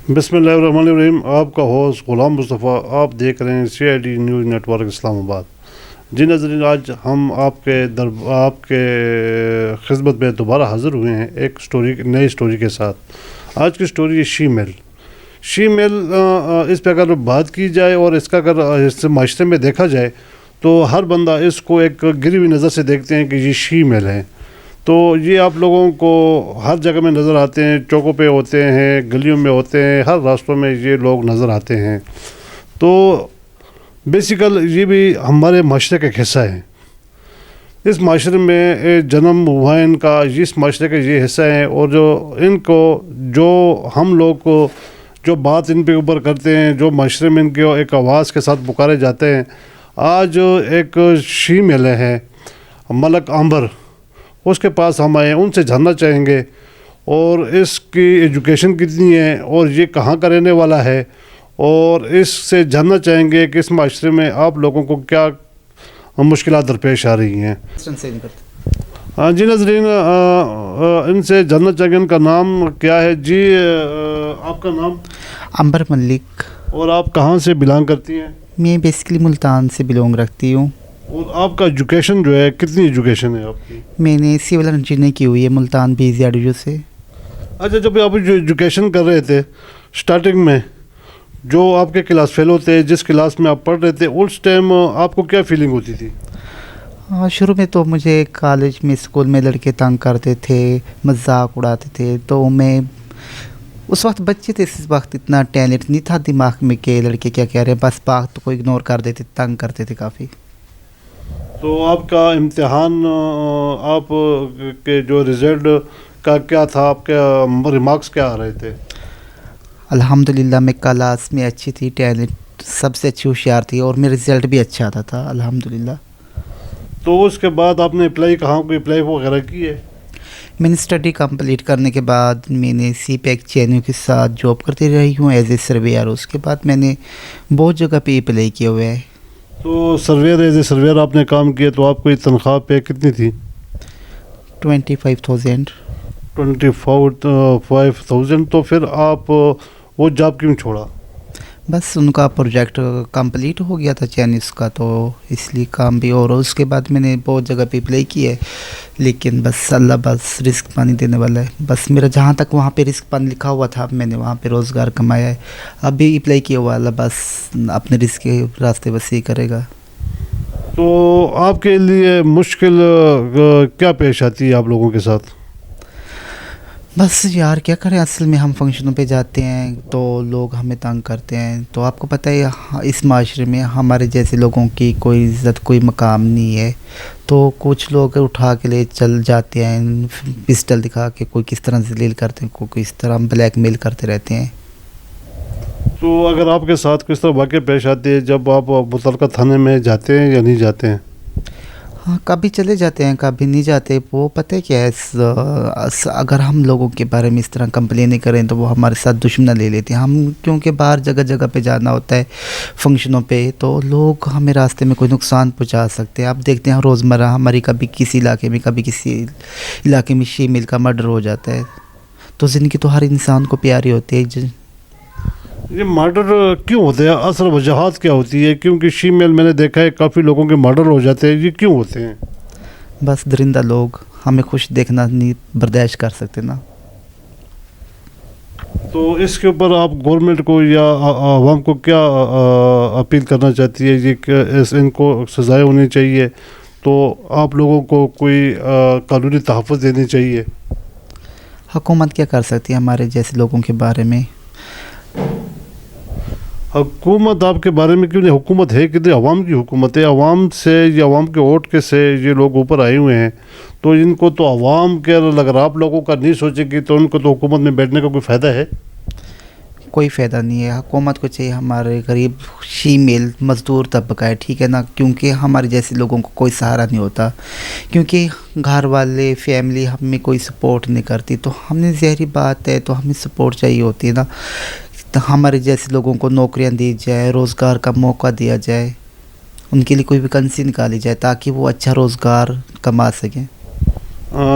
बिस्मिल्लाहिर्रहमानिर्रहीम। आपका होस्ट ग़ुलाम मुस्तफ़ा, आप देख रहे हैं CID न्यूज़ नेटवर्क इस्लामाबाद। जी नाज़रीन, आज हम आपके खिदमत में दोबारा हाज़िर हुए हैं एक नई स्टोरी के साथ। आज की स्टोरी है शीमेल। इस पर अगर बात की जाए और इसका अगर इस माशरे में देखा जाए तो हर बंदा इसको एक गिरी हुई नज़र से देखते हैं कि ये शीमेल है। तो ये आप लोगों को हर जगह में नज़र आते हैं, चौकों पे होते हैं, गलियों में होते हैं, हर रास्तों में ये लोग नज़र आते हैं। तो बेसिकल ये भी हमारे माशरे का हिस्सा है। इस माशरे में जन्म हुआ है इनका, इस माशरे का ये हिस्सा है। और जो हम लोग को जो बात इन पे ऊपर करते हैं, जो माशरे में इनके एक आवाज़ के साथ पुकारे जाते हैं, आज एक शीमेल है मलक आंबर, उसके पास हम आए, उनसे जानना चाहेंगे और इसकी एजुकेशन कितनी है और ये कहाँ का रहने वाला है, और इससे जानना चाहेंगे कि इस माशरे में आप लोगों को क्या मुश्किलात दरपेश आ रही हैं। हाँ जी नाज़रीन, इनसे जानना चाहेंगे इनका नाम क्या है। जी आपका नाम? अंबर मलिक। और आप कहाँ से बिलोंग करती हैं? मैं बेसिकली मुल्तान से बिलोंग रखती हूँ। और आपका एजुकेशन जो है, कितनी एजुकेशन है आपकी? मैंने सिविल इंजीनियरिंग की हुई है मुल्तान BZU से। अच्छा, जब आप जो एजुकेशन कर रहे थे स्टार्टिंग में, जो आपके क्लास फेलो थे, जिस क्लास में आप पढ़ रहे थे, उस टाइम आपको क्या फीलिंग होती थी? हाँ, शुरू में तो मुझे कॉलेज में स्कूल में लड़के तंग करते थे, मजाक उड़ाते थे। तो मैं उस वक्त बच्चे थे, इस वक्त इतना टैलेंट नहीं था दिमाग में कि लड़के क्या कह रहे हैं, बस बात को इग्नोर कर देते, तंग करते थे काफ़ी। तो आपका इम्तिहान, आप के जो रिज़ल्ट का क्या था, आपके रिमार्क्स क्या आ रहे थे? अल्हम्दुलिल्लाह मैं क्लास में अच्छी थी, टैलेंट सबसे अच्छी होशियार थी और मेरा रिज़ल्ट भी अच्छा आता था अल्हम्दुलिल्लाह। तो उसके बाद आपने अप्लाई वगैरह की है? मैंने स्टडी कंप्लीट करने के बाद मैंने CPEC चैनल के साथ जॉब करती रही हूँ एज ए सर्वेयर। उसके बाद मैंने बहुत जगह पे अप्लाई किए हुए हैं। तो एज ए सर्वेयर आपने काम किया, तो आपको तनख्वाह पे कितनी थी? 25,000। 25,000। तो फिर आप वो जॉब क्यों छोड़ा? बस उनका प्रोजेक्ट कंप्लीट हो गया था चैनिस का, तो इसलिए काम भी। और उसके बाद मैंने बहुत जगह पे अप्लाई किया है, लेकिन बस अल्लाह बस रिस्क पानी देने वाला है। बस मेरा जहाँ तक वहाँ पे रिस्क पानी लिखा हुआ था, मैंने वहाँ पे रोज़गार कमाया है। अभी अप्लाई किया हुआ, अल्लाह बस अपने रिस्क के रास्ते बस ये करेगा। तो आपके लिए मुश्किल क्या पेश आती है आप लोगों के साथ? बस यार क्या करें, असल में हम फंक्शनों पे जाते हैं तो लोग हमें तंग करते हैं। तो आपको पता है इस माशरे में हमारे जैसे लोगों की कोई इज़्ज़त, कोई मकाम नहीं है। तो कुछ लोग उठा के ले चल जाते हैं, पिस्टल दिखा के, कोई किस तरह जलील करते हैं, कोई किस तरह ब्लैकमेल करते रहते हैं। तो अगर आपके साथ किस तरह वाक़या पेश आते हैं जब आप मुतल्लिक़ा थाने में जाते हैं या नहीं जाते हैं? हाँ, कभी चले जाते हैं, कभी नहीं जाते। वो पता है क्या है, अगर हम लोगों के बारे में इस तरह कंप्लेन नहीं करें तो वो हमारे साथ दुश्मन ले लेते हैं। हम क्योंकि बाहर जगह जगह पे जाना होता है फंक्शनों पे, तो लोग हमें रास्ते में कोई नुकसान पहुंचा सकते हैं। आप देखते हैं रोज़मर्रा हमारी कभी किसी इलाके में, कभी किसी इलाके में शीमेल का मर्डर हो जाता है। तो ज़िंदगी तो हर इंसान को प्यारी होती है। ये मर्डर क्यों होते हैं? असल वजहात क्या होती है? क्योंकि शीमेल मैंने देखा है काफ़ी लोगों के मर्डर हो जाते हैं, ये क्यों होते हैं? बस दरिंदा लोग हमें खुश देखना नहीं बर्दाश्त कर सकते ना। तो इसके ऊपर आप गवर्नमेंट को या आवाम को क्या अपील करना चाहती है? इनको सज़ाएं होनी चाहिए, तो आप लोगों को कोई कानूनी तहफ़्फ़ुज़ देनी चाहिए। हुकूमत क्या कर सकती है हमारे जैसे लोगों के बारे में? हुकूमत आपके बारे में क्यों नहीं? हुकूमत है कि अवाम की हुकूमत है। अवाम से या अवाम के वोट के से ये लोग ऊपर आए हुए हैं, तो इनको तो अवाम के अगर आप लोगों का नहीं सोचेगी तो उनको तो हुकूमत में बैठने का कोई फ़ायदा है? कोई फ़ायदा नहीं है। हुकूमत को चाहिए हमारे गरीब शीमेल मज़दूर तबका है, ठीक है ना, क्योंकि हमारे जैसे लोगों को कोई सहारा नहीं होता, क्योंकि घर वाले फैमिली हमें कोई सपोर्ट नहीं करती। तो हमने ज़हरी बात है, तो हमें सपोर्ट चाहिए होती है ना। तो हमारे जैसे लोगों को नौकरियां दी जाए, रोज़गार का मौका दिया जाए, उनके लिए कोई वैकेंसी निकाली जाए ताकि वो अच्छा रोज़गार कमा सकें।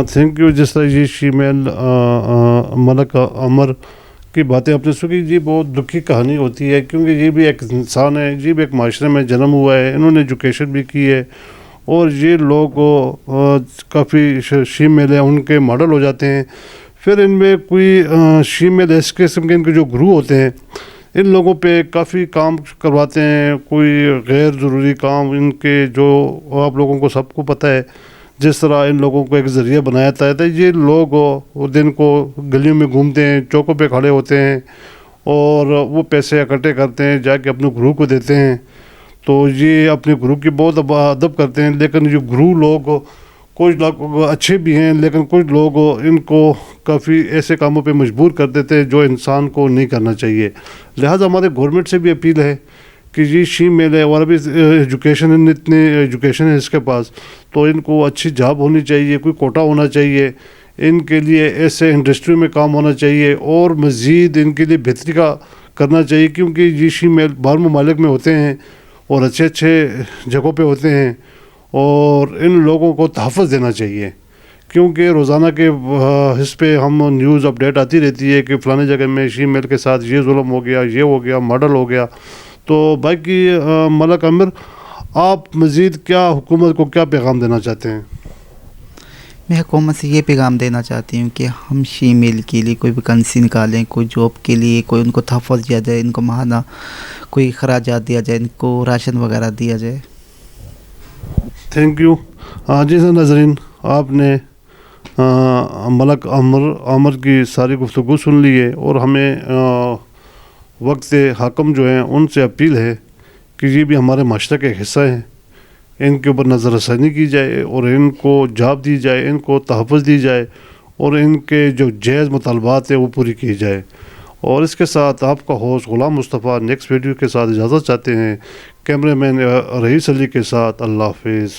Thank you. जिस तरह ये शीमेल मलक अमर کی باتیں آپ نے سنی، جی بہت دکھی کہانی ہوتی ہے، کیونکہ یہ بھی ایک انسان ہے، یہ بھی ایک معاشرے میں جنم ہوا ہے، انہوں نے ایجوکیشن بھی کی ہے، اور یہ لوگ کافی شیپ میل ہیں ان کے ماڈل ہو جاتے ہیں. پھر ان میں کوئی شیپ میل اس قسم کے ان کے جو گرو ہوتے ہیں ان لوگوں پہ کافی کام کرواتے ہیں، کوئی غیر ضروری کام ان کے، جو آپ لوگوں کو سب کو پتہ ہے جس طرح ان لوگوں کو ایک ذریعہ بنایا جاتا ہے. یہ لوگ وہ دن کو گلیوں میں گھومتے ہیں، چوکوں پہ کھڑے ہوتے ہیں اور وہ پیسے اکٹھے کرتے ہیں، جا کے اپنے گرو کو دیتے ہیں. تو یہ اپنے گرو کی بہت ادب کرتے ہیں، لیکن جو گرو لوگ کچھ لوگ اچھے بھی ہیں، لیکن کچھ لوگ ان کو کافی ایسے کاموں پہ مجبور کر دیتے ہیں جو انسان کو نہیں کرنا چاہیے. لہٰذا ہمارے گورنمنٹ سے بھی اپیل ہے کہ یہ شیپ میل ہے اور ابھی اتنی ایجوکیشن ہے اس کے پاس، تو ان کو اچھی جاب ہونی چاہیے، کوئی کوٹا ہونا چاہیے ان کے لیے، ایسے انڈسٹری میں کام ہونا چاہیے اور مزید ان کے لیے بہتری کا کرنا چاہیے. کیونکہ یہ شیپ میل باہر ممالک میں ہوتے ہیں اور اچھے جگہوں پہ ہوتے ہیں، اور ان لوگوں کو تحفظ دینا چاہیے. کیونکہ روزانہ کے اس پہ ہم نیوز اپڈیٹ آتی رہتی ہے کہ فلانے جگہ میں شیپ میل کے ساتھ یہ ظلم ہو گیا، یہ ہو گیا، ماڈل ہو گیا. تو باقی ملک عامر، آپ مزید کیا حکومت کو کیا پیغام دینا چاہتے ہیں؟ میں حکومت سے یہ پیغام دینا چاہتی ہوں کہ ہم شیپ میل کے لیے کوئی ویکنسی نکالیں، کوئی جاب کے لیے کوئی ان کو تحفظ دیا جائے، ان کو ماہانہ کوئی اخراجات دیا جائے، ان کو راشن وغیرہ دیا جائے. Thank you. جی سر ناظرین، آپ نے ملک عامر کی ساری گفتگو سن لی ہے، اور ہمیں وقت حاکم جو ہیں ان سے اپیل ہے کہ یہ بھی ہمارے معاشرے کا ایک حصہ ہیں، ان کے اوپر نظر ثانی کی جائے اور ان کو جاب دی جائے، ان کو تحفظ دی جائے، اور ان کے جو جائز مطالبات ہیں وہ پوری کی جائے. اور اس کے ساتھ آپ کا host Ghulam Mustafa next video کے ساتھ اجازت چاہتے ہیں، کیمرہ مین رئیس علی کے ساتھ. اللہ حافظ.